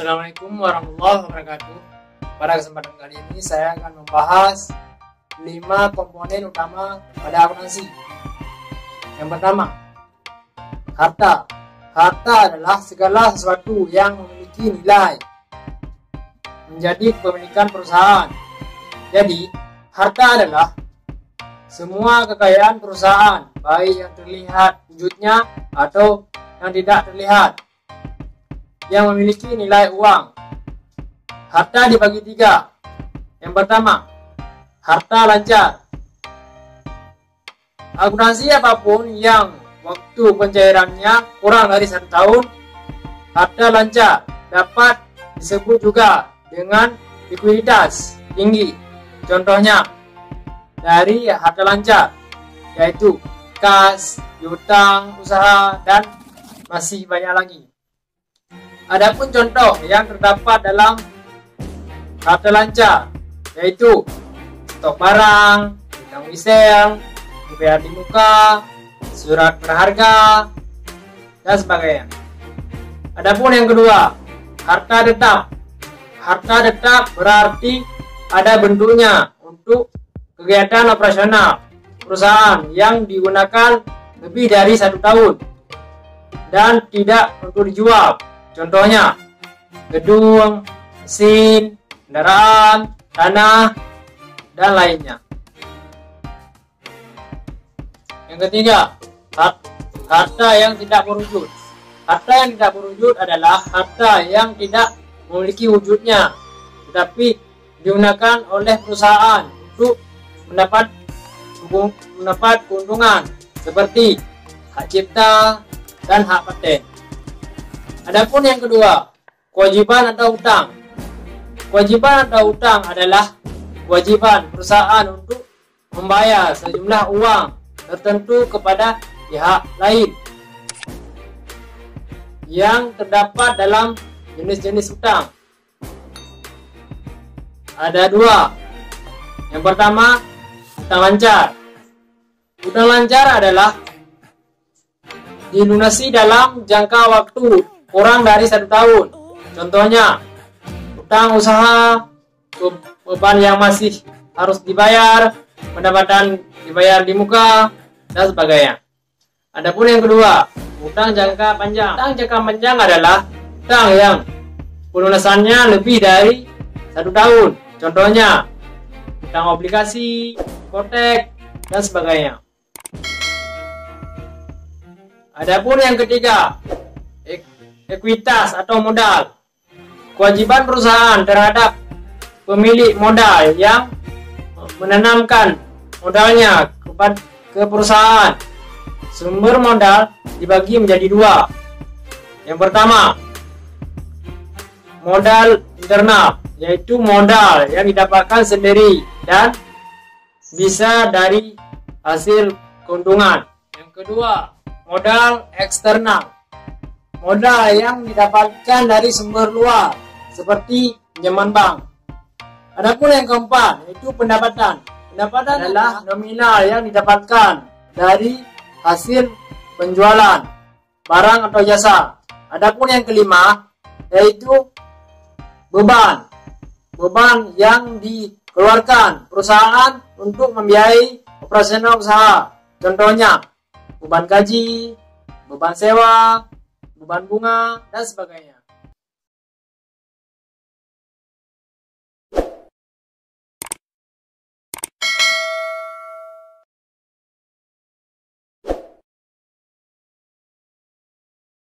Assalamualaikum warahmatullahi wabarakatuh. Pada kesempatan kali ini saya akan membahas 5 komponen utama pada akuntansi. Yang pertama, harta. Harta adalah segala sesuatu yang memiliki nilai menjadi kepemilikan perusahaan. Jadi, harta adalah semua kekayaan perusahaan, baik yang terlihat wujudnya atau yang tidak terlihat, yang memiliki nilai uang. Harta dibagi 3. Yang pertama, harta lancar. Akuntansi apapun yang waktu pencairannya kurang dari 1 tahun, harta lancar dapat disebut juga dengan likuiditas tinggi. Contohnya dari harta lancar yaitu kas, piutang, usaha, dan masih banyak lagi. Adapun contoh yang terdapat dalam harta lancar yaitu stok barang, piutang wisel, dibayar di muka, surat berharga, dan sebagainya. Adapun yang kedua, harta tetap. Harta tetap berarti ada bentuknya untuk kegiatan operasional perusahaan yang digunakan lebih dari 1 tahun dan tidak untuk dijual. Contohnya, gedung, mesin, kendaraan, tanah, dan lainnya. Yang ketiga, harta yang tidak berwujud. Harta yang tidak berwujud adalah harta yang tidak memiliki wujudnya, tetapi digunakan oleh perusahaan untuk mendapat keuntungan seperti hak cipta dan hak paten. Adapun yang kedua, kewajiban atau utang. Kewajiban atau utang adalah kewajiban perusahaan untuk membayar sejumlah uang tertentu kepada pihak lain yang terdapat dalam jenis-jenis utang. Ada 2. Yang pertama, utang lancar. Utang lancar adalah dilunasi dalam jangka waktu kurang dari 1 tahun. Contohnya, utang usaha, beban yang masih harus dibayar, pendapatan dibayar di muka, dan sebagainya. Adapun yang kedua, utang jangka panjang. Utang jangka panjang adalah utang yang pelunasannya lebih dari 1 tahun. Contohnya, utang obligasi, hipotek, dan sebagainya. Adapun yang ketiga, ekuitas atau modal. Kewajiban perusahaan terhadap pemilik modal yang menanamkan modalnya ke perusahaan. Sumber modal dibagi menjadi 2. Yang pertama, modal internal, yaitu modal yang didapatkan sendiri dan bisa dari hasil keuntungan. Yang kedua, modal eksternal. Modal yang didapatkan dari sumber luar seperti pinjaman bank. Adapun yang keempat yaitu pendapatan. Pendapatan adalah nominal yang didapatkan dari hasil penjualan barang atau jasa. Adapun yang kelima yaitu beban. Beban yang dikeluarkan perusahaan untuk membiayai operasional usaha. Contohnya, beban gaji, beban sewa, beban bunga, dan sebagainya.